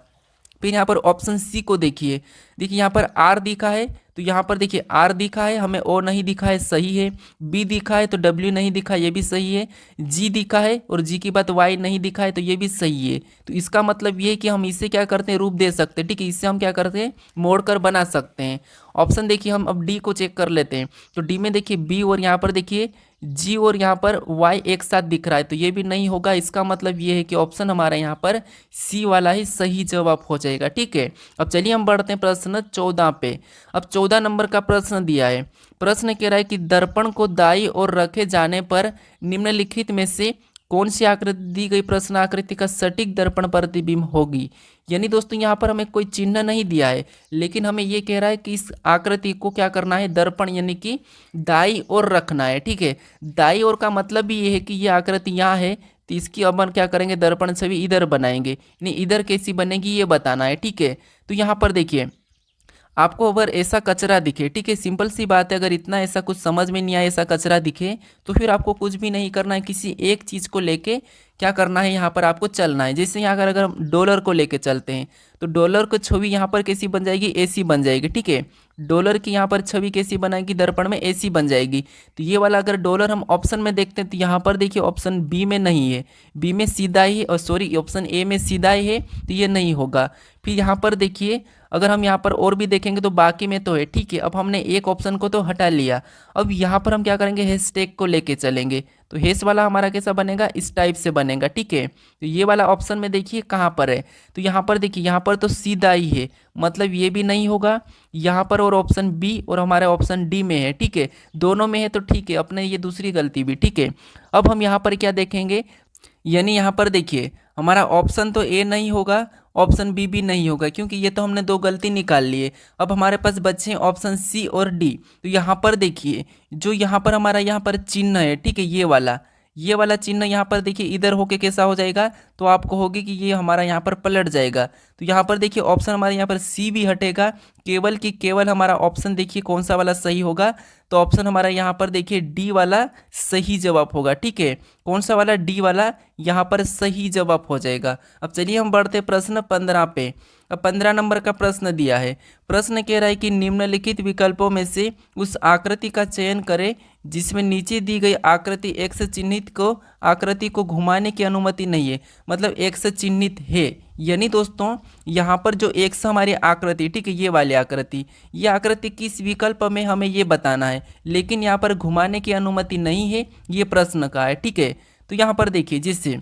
फिर यहाँ पर ऑप्शन सी को देखिए, देखिए यहाँ पर आर दिखा है तो यहाँ पर देखिए आर दिखा है, हमें ओ नहीं दिखा है, सही है। बी दिखा है तो डब्ल्यू नहीं दिखा, ये भी सही है। जी दिखा है और जी की बात वाई नहीं दिखा है, तो ये भी सही है। तो इसका मतलब ये है कि हम इसे क्या करते हैं, रूप दे सकते हैं, ठीक है। इससे हम क्या करते हैं, मोड़ कर बना सकते हैं। ऑप्शन देखिए हम अब डी को चेक कर लेते हैं। तो डी में देखिए बी और यहाँ पर देखिए जी और यहाँ पर वाई एक साथ दिख रहा है, तो ये भी नहीं होगा। इसका मतलब ये है कि ऑप्शन हमारा यहाँ पर सी वाला ही सही जवाब हो जाएगा, ठीक है। अब चलिए हम बढ़ते हैं प्रश्न 14 पे। अब 14 नंबर का प्रश्न दिया है। प्रश्न कह रहा है कि दर्पण को दाईं ओर रखे जाने पर निम्नलिखित में से कौन सी आकृति दी गई प्रश्न आकृति का सटीक दर्पण प्रतिबिंब होगी। यानी दोस्तों यहाँ पर हमें कोई चिन्ह नहीं दिया है, लेकिन हमें ये कह रहा है कि इस आकृति को क्या करना है, दर्पण यानी कि दाईं ओर रखना है, ठीक है। दाईं ओर का मतलब भी ये है कि ये आकृति यहाँ है तो इसकी अपन क्या करेंगे, दर्पण छवि इधर बनाएंगे, यानी इधर कैसी बनेगी ये बताना है, ठीक है। तो यहाँ पर देखिए आपको अगर ऐसा कचरा दिखे, ठीक है, सिंपल सी बात है, अगर इतना ऐसा कुछ समझ में नहीं आए, ऐसा कचरा दिखे तो फिर आपको कुछ भी नहीं करना है, किसी एक चीज़ को लेके क्या करना है, यहाँ पर आपको चलना है। जैसे यहाँ अगर हम डॉलर को लेके चलते हैं तो डॉलर की छवि यहाँ पर कैसी बन जाएगी, ऐसी बन जाएगी, ठीक है। डॉलर की यहाँ पर छवि कैसी बनाएगी, दर्पण में ऐसी बन जाएगी। तो ये वाला अगर डॉलर हम ऑप्शन में देखते हैं तो यहाँ पर देखिए ऑप्शन बी में नहीं है, बी में सीधा ही, और सॉरी ऑप्शन ए में सीधा ही है, तो ये नहीं होगा। फिर यहाँ पर देखिए अगर हम यहाँ पर और भी देखेंगे तो बाकी में तो है, ठीक है। अब हमने एक ऑप्शन को तो हटा लिया, अब यहाँ पर हम क्या करेंगे, हैशटैग को लेके चलेंगे। तो हैश वाला हमारा कैसा बनेगा, इस टाइप से बनेगा, ठीक है। तो ये वाला ऑप्शन में देखिए कहाँ पर है, तो यहाँ पर देखिए यहाँ पर तो सीधा ही है, मतलब ये भी नहीं होगा यहाँ पर, और ऑप्शन बी और हमारे ऑप्शन डी में है, ठीक है। दोनों में है तो ठीक है, अपने ये दूसरी गलती भी, ठीक है। अब हम यहाँ पर क्या देखेंगे, यानी यहाँ पर देखिए हमारा ऑप्शन तो ए नहीं होगा, ऑप्शन बी भी नहीं होगा, क्योंकि ये तो हमने दो गलती निकाल लिए। अब हमारे पास बचे हैं ऑप्शन सी और डी। तो यहाँ पर देखिए जो यहाँ पर हमारा यहाँ पर चिन्ह है, ठीक है, ये वाला, ये वाला चिन्ह यहाँ पर देखिए इधर होके कैसा हो जाएगा, तो आपको होगी कि ये हमारा यहाँ पर पलट जाएगा। तो यहाँ पर देखिए ऑप्शन हमारे यहाँ पर सी भी हटेगा, केवल कि केवल हमारा ऑप्शन देखिए कौन सा वाला सही होगा, तो ऑप्शन हमारा यहाँ पर देखिए डी वाला सही जवाब होगा। ठीक है, कौन सा वाला, डी वाला यहाँ पर सही जवाब हो जाएगा। अब चलिए हम बढ़ते प्रश्न 15 पे। अब 15 नंबर का प्रश्न दिया है। प्रश्न कह रहा है कि निम्नलिखित विकल्पों में से उस आकृति का चयन करें जिसमें नीचे दी गई आकृति एक्स चिन्हित को आकृति को घुमाने की अनुमति नहीं है, मतलब एक्स चिन्हित है। यानी दोस्तों यहाँ पर जो एक्स हमारी आकृति, ठीक है, ये वाली आकृति, ये आकृति किस विकल्प में हमें ये बताना है, लेकिन यहाँ पर घुमाने की अनुमति नहीं है, ये प्रश्न का है। ठीक है, तो यहाँ पर देखिए जिससे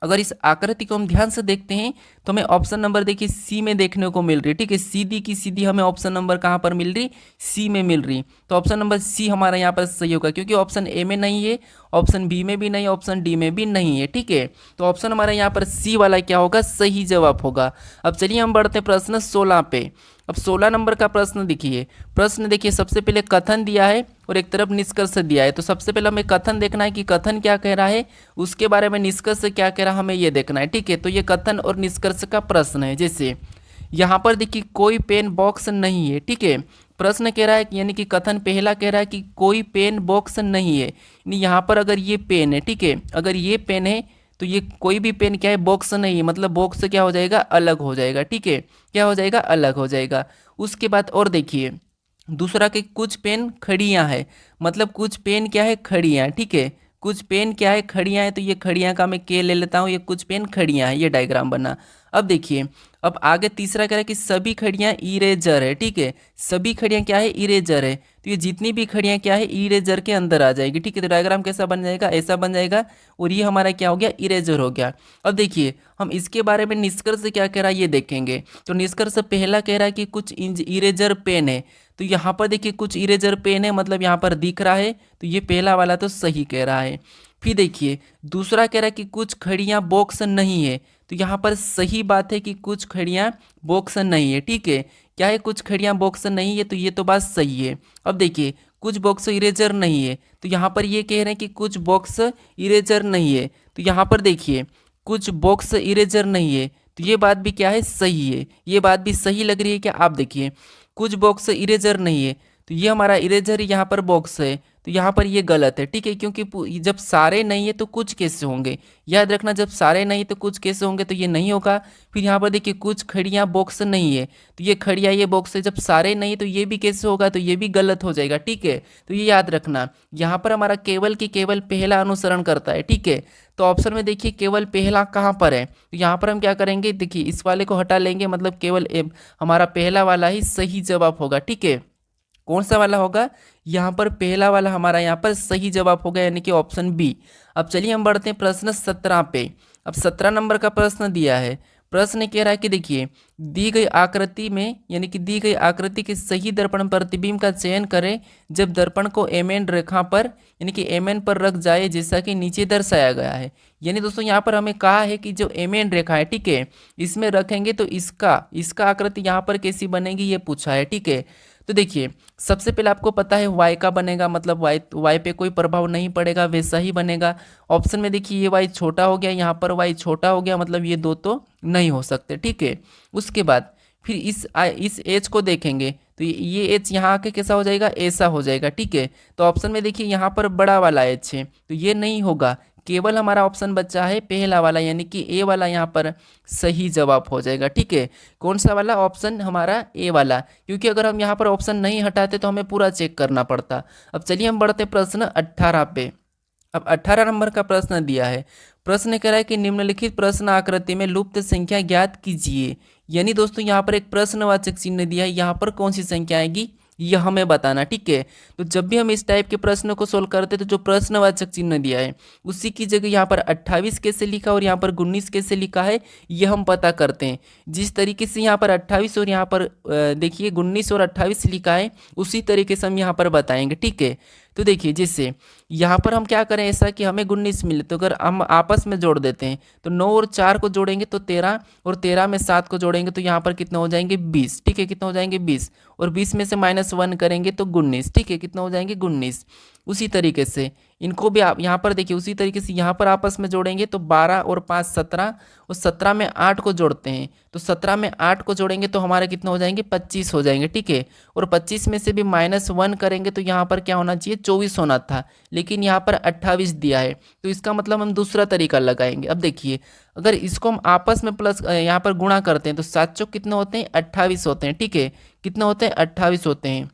अगर इस आकृति को हम ध्यान से देखते हैं तो हमें ऑप्शन नंबर देखिए सी में देखने को मिल रही। ठीक है, सीधी की सीधी हमें ऑप्शन नंबर कहाँ पर मिल रही, सी में मिल रही। तो ऑप्शन नंबर सी हमारा यहाँ पर सही होगा, क्योंकि ऑप्शन ए में नहीं है, ऑप्शन बी में भी नहीं, ऑप्शन डी में भी नहीं है। ठीक है, तो ऑप्शन हमारा यहाँ पर सी वाला क्या होगा, सही जवाब होगा। अब चलिए हम बढ़ते हैं प्रश्न 16 पे। अब 16 नंबर का प्रश्न देखिए। प्रश्न देखिए सबसे पहले कथन दिया है और एक तरफ निष्कर्ष दिया है। तो सबसे पहले हमें कथन देखना है कि कथन क्या कह रहा है, उसके बारे में निष्कर्ष क्या कह रहा है, हमें ये देखना है। ठीक है, तो ये कथन और निष्कर्ष का प्रश्न है। जैसे यहाँ पर देखिए कोई पेन बॉक्स नहीं है। ठीक है, प्रश्न कह रहा है यानी कि कथन पहला कह रहा है कि कोई पेन बॉक्स नहीं है, यानी यहाँ पर अगर ये पेन है, ठीक है, अगर ये पेन है तो ये कोई भी पेन क्या है, बॉक्स नहीं है, मतलब बॉक्स से क्या हो जाएगा, अलग हो जाएगा। ठीक है, क्या हो जाएगा, अलग हो जाएगा। उसके बाद और देखिए दूसरा के कुछ पेन खड़ियाँ है, मतलब कुछ पेन क्या है, खड़ियाँ। ठीक है, कुछ पेन क्या है, खड़ियाँ है, तो ये खड़ियाँ का मैं के ले लेता हूँ, ये कुछ पेन खड़ियाँ है, ये डायग्राम बना। अब देखिए अब आगे तीसरा कह रहा है कि सभी खड़ियाँ इरेजर है। ठीक है, सभी खड़ियाँ क्या है, इरेजर है, तो ये जितनी भी खड़ियाँ क्या है, इरेजर के अंदर आ जाएगी। ठीक है, तो डायग्राम कैसा बन जाएगा, ऐसा बन जाएगा, और ये हमारा क्या हो गया, इरेजर हो गया। अब देखिए हम इसके बारे में निष्कर्ष क्या कह रहा है ये देखेंगे। तो निष्कर्ष पहला कह रहा है कि कुछ इरेजर पेन है, तो यहाँ पर देखिए कुछ इरेजर पेन है, मतलब यहाँ पर दिख रहा है, तो ये पहला वाला तो सही कह रहा है। फिर देखिए दूसरा कह रहा है कि कुछ खड़ियाँ बॉक्स नहीं है, तो यहाँ पर सही बात है कि कुछ खड़ियाँ बॉक्स नहीं है। ठीक है, क्या है, कुछ खड़ियाँ बॉक्स नहीं है, तो ये तो बात सही है। अब देखिए कुछ बॉक्स इरेजर नहीं है, तो यहाँ पर ये कह रहे हैं कि कुछ बॉक्स इरेजर नहीं है, तो यहाँ पर देखिए कुछ बॉक्स इरेजर नहीं है, तो ये बात भी क्या है, सही है, ये बात भी सही लग रही है। क्या, आप देखिए कुछ बॉक्स इरेजर नहीं है, तो ये हमारा इरेजर यहाँ पर बॉक्स है, तो यहाँ पर ये गलत है। ठीक है, क्योंकि जब सारे नहीं है तो कुछ कैसे होंगे, याद रखना, जब सारे नहीं तो कुछ कैसे होंगे, तो ये नहीं होगा। फिर यहाँ पर देखिए कुछ खड़ियाँ बॉक्स नहीं है, तो ये खड़ियाँ ये बॉक्स है, जब सारे नहीं तो ये भी कैसे होगा, तो ये भी गलत हो जाएगा। ठीक है, तो ये याद रखना, यहाँ पर हमारा केवल की केवल पहला अनुसरण करता है। ठीक है, तो ऑप्शन में देखिए केवल पहला कहाँ पर है, तो यहाँ पर हम क्या करेंगे, देखिए इस वाले को हटा लेंगे, मतलब केवल हमारा पहला वाला ही सही जवाब होगा। ठीक है, कौन सा वाला होगा, यहाँ पर पहला वाला हमारा यहाँ पर सही जवाब होगा, यानी कि ऑप्शन बी। अब चलिए हम बढ़ते हैं प्रश्न 17 पे। अब 17 नंबर का प्रश्न दिया है। प्रश्न कह रहा है कि देखिए दी गई आकृति में, यानी कि दी गई आकृति के सही दर्पण प्रतिबिंब का चयन करें जब दर्पण को एमएन रेखा पर, यानी कि एमएन पर रख जाए, जैसा कि नीचे दर्शाया गया है। यानी दोस्तों यहाँ पर हमें कहा है कि जो एमएन रेखा है, ठीक है, इसमें रखेंगे तो इसका आकृति यहाँ पर कैसी बनेगी, ये पूछा है। ठीक है, तो देखिए सबसे पहले आपको पता है y का बनेगा, मतलब y पे कोई प्रभाव नहीं पड़ेगा, वैसा ही बनेगा। ऑप्शन में देखिए ये y छोटा हो गया, यहाँ पर y छोटा हो गया, मतलब ये दो तो नहीं हो सकते। ठीक है, उसके बाद फिर इस h को देखेंगे तो ये h यहाँ आके कैसा हो जाएगा, ऐसा हो जाएगा। ठीक है, तो ऑप्शन में देखिए यहाँ पर बड़ा वाला h है, तो ये नहीं होगा, केवल हमारा ऑप्शन बचा है पहला वाला, यानी कि ए वाला यहाँ पर सही जवाब हो जाएगा। ठीक है, कौन सा वाला, ऑप्शन हमारा ए वाला, क्योंकि अगर हम यहाँ पर ऑप्शन नहीं हटाते तो हमें पूरा चेक करना पड़ता। अब चलिए हम बढ़ते प्रश्न 18 पे। अब 18 नंबर का प्रश्न दिया है। प्रश्न कह रहा है कि निम्नलिखित प्रश्न आकृति में लुप्त संख्या ज्ञात कीजिए। यानी दोस्तों यहाँ पर एक प्रश्नवाचक चिन्ह दिया है, यहाँ पर कौन सी संख्या आएगी यह हमें बताना। ठीक है, तो जब भी हम इस टाइप के प्रश्न को सोल्व करते तो जो प्रश्नवाचक चिन्ह दिया है उसी की जगह यहाँ पर 28 कैसे लिखा और यहाँ पर 19 कैसे लिखा है यह हम पता करते हैं। जिस तरीके से यहाँ पर 28 और यहाँ पर देखिए 19 और 28 लिखा है उसी तरीके से हम यहाँ पर बताएंगे। ठीक है, तो देखिए जैसे यहाँ पर हम क्या करें ऐसा कि हमें 19 मिले, तो अगर हम आपस में जोड़ देते हैं तो 9 और 4 को जोड़ेंगे तो 13, और 13 में 7 को जोड़ेंगे तो यहाँ पर कितना हो जाएंगे 20। ठीक है, कितना हो जाएंगे 20, और 20 में से -1 करेंगे तो 19। ठीक है, कितना हो जाएंगे 19। उसी तरीके से इनको भी आप यहाँ पर देखिए उसी तरीके से यहाँ पर आपस में जोड़ेंगे तो 12 और 5 17, और 17 में 8 को जोड़ते हैं तो 17 में 8 को जोड़ेंगे तो हमारे कितने हो जाएंगे 25 हो जाएंगे, ठीक है। और 25 में से भी -1 करेंगे तो यहाँ पर क्या होना चाहिए 24 होना था, लेकिन यहाँ पर 28 दिया है, तो इसका मतलब हम दूसरा तरीका लगाएंगे। अब देखिए अगर इसको हम आपस में प्लस यहाँ पर गुणा करते हैं तो 7 चौक कितने होते हैं 28 होते हैं, ठीक है। कितने होते हैं 28 होते हैं,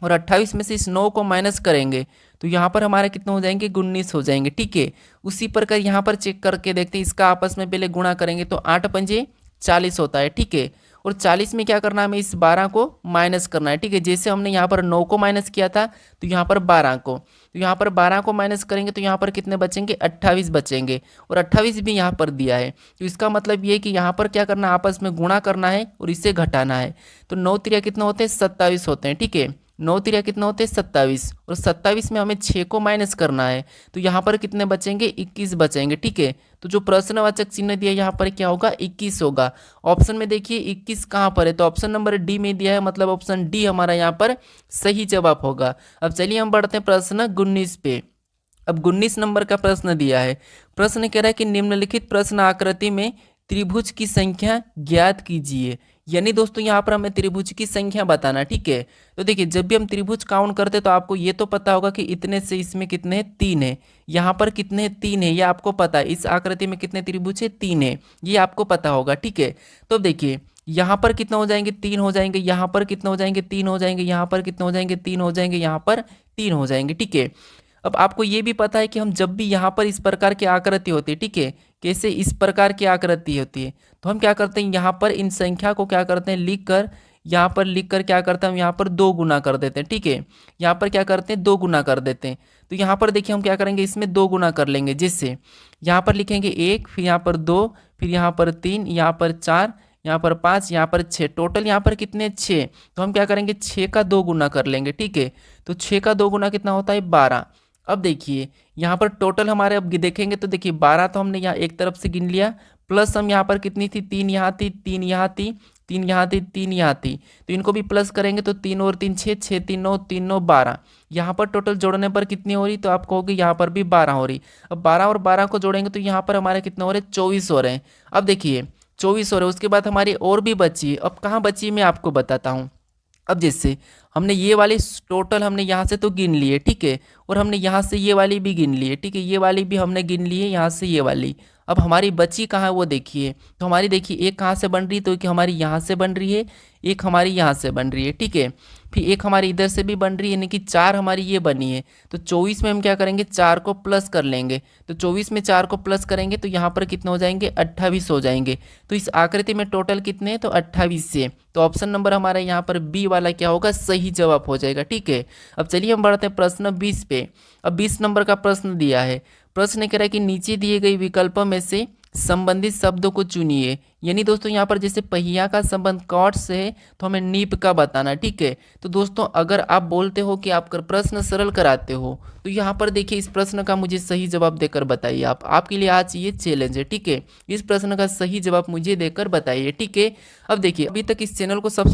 और 28 में से इस 9 को माइनस करेंगे तो यहाँ पर हमारे कितने हो जाएंगे 19 हो जाएंगे, ठीक है। उसी प्रकार यहाँ पर चेक करके देखते हैं, इसका आपस में पहले गुणा करेंगे तो 8 पंजे 40 होता है, ठीक है। और 40 में क्या करना है, हमें इस 12 को माइनस करना है, ठीक है। जैसे हमने यहाँ पर 9 को माइनस किया था तो यहाँ पर 12 को, तो यहाँ पर 12 को माइनस करेंगे तो यहाँ पर कितने बचेंगे 28 बचेंगे, और 28 भी यहाँ पर दिया है। तो इसका मतलब ये है कि यहाँ पर क्या करना है, आपस में गुणा करना है और इसे घटाना है। तो 9 तिरिया कितने होते हैं 27 होते हैं, ठीक है। 9 तिरिया कितने होते हैं 27, और 27 में हमें 6 को माइनस करना है तो यहाँ पर कितने बचेंगे 21 बचेंगे, ठीक है। तो जो प्रश्नवाचक चिन्ह दिया यहाँ पर क्या होगा 21 होगा। ऑप्शन में देखिए 21 कहाँ पर है, तो ऑप्शन नंबर डी में दिया है, मतलब ऑप्शन डी हमारा यहाँ पर सही जवाब होगा। अब चलिए हम बढ़ते हैं प्रश्न 19 पे। अब 19 नंबर का प्रश्न दिया है। प्रश्न कह रहा है कि निम्नलिखित प्रश्न आकृति में त्रिभुज की संख्या ज्ञात कीजिए। यानी दोस्तों यहाँ पर हमें त्रिभुज की संख्या बताना, ठीक है। तो देखिए जब भी हम त्रिभुज काउंट करते तो आपको ये तो पता होगा कि इतने से इसमें कितने 3 है, यहाँ पर कितने 3 है ये आपको पता है, इस आकृति में कितने त्रिभुज है 3 है, ये आपको पता होगा, ठीक है। तो देखिए यहाँ पर कितना हो जाएंगे 3 हो जाएंगे, यहाँ पर कितने हो जाएंगे 3 हो जाएंगे, यहाँ पर कितने हो जाएंगे 3 हो जाएंगे, यहाँ पर 3 हो जाएंगे, ठीक है। अब आपको ये भी पता है कि हम जब भी यहाँ पर इस प्रकार की आकृति होती है, ठीक है, कैसे इस प्रकार की आकृति होती है, तो हम क्या करते हैं यहाँ पर इन संख्या को क्या करते हैं लिख कर, यहाँ पर लिख कर क्या करते हैं हम यहाँ पर 2 गुना कर देते हैं, ठीक है। यहाँ पर क्या करते हैं 2 गुना कर देते हैं। तो यहाँ पर देखिए हम क्या करेंगे इसमें 2 गुना कर लेंगे, जिससे यहाँ पर लिखेंगे 1, फिर यहाँ पर 2, फिर यहाँ पर 3, यहाँ पर 4, यहाँ पर 5, यहाँ पर 6, टोटल यहाँ पर कितने 6। तो हम क्या करेंगे 6 का 2 गुना कर लेंगे, ठीक है। तो 6 का 2 गुना कितना होता है 12। अब देखिए यहाँ पर टोटल हमारे अब देखेंगे तो देखिए 12 तो हमने यहाँ एक तरफ से गिन लिया, प्लस हम यहाँ पर कितनी थी 3 यहाँ थी, 3 यहाँ थी, 3 यहाँ थी, 3 यहाँ थी, तो इनको भी प्लस करेंगे तो 3 और 3 6, 6 3 9, 3 9 12। यहाँ पर टोटल जोड़ने पर कितनी हो रही, तो आप कहोगे यहाँ पर भी 12 हो रही। अब 12 और 12 को जोड़ेंगे तो यहाँ पर हमारे कितने हो रहे 24 हो रहे हैं। अब देखिए 24 हो रहे, उसके बाद हमारी और भी बची है। अब कहाँ बची मैं आपको बताता हूँ। अब जैसे हमने ये वाली टोटल हमने यहाँ से तो गिन लिए, ठीक है, और हमने यहाँ से ये वाली भी गिन ली है, ठीक है, ये वाली भी हमने गिन ली है यहाँ से ये वाली। अब हमारी बची कहाँ है वो देखिए, तो हमारी देखिए एक कहाँ से बन रही है, तो कि हमारी यहाँ से बन रही है, एक हमारी यहाँ से बन रही है, ठीक है, फिर एक हमारी इधर से भी बन रही है, यानी कि 4 हमारी ये बनी है। तो 24 में हम क्या करेंगे 4 को प्लस कर लेंगे, तो 24 में 4 को प्लस करेंगे तो यहाँ पर कितने हो जाएंगे 28 हो जाएंगे। तो इस आकृति में टोटल कितने हैं तो 28 से, तो ऑप्शन नंबर हमारा यहाँ पर बी वाला क्या होगा सही जवाब हो जाएगा, ठीक है। अब चलिए हम बढ़ते हैं प्रश्न 20 पे। अब 20 नंबर का प्रश्न दिया है। प्रश्न कह रहा है कि नीचे दिए गए विकल्पों में से संबंधित शब्दों को चुनिए। यानी दोस्तों यहाँ पर जैसे पहिया का संबंध कॉर्ड से है तो हमें नीब का बताना, ठीक है। तो दोस्तों अगर आप बोलते हो कि आप प्रश्न सरल कराते हो तो यहाँ पर देखिए इस प्रश्न का मुझे सही जवाब देकर बताइए। आप आपके लिए आज ये चैलेंज है, ठीक है, इस प्रश्न का सही जवाब मुझे देकर बताइए, ठीक है। अब देखिए अभी तक इस चैनल को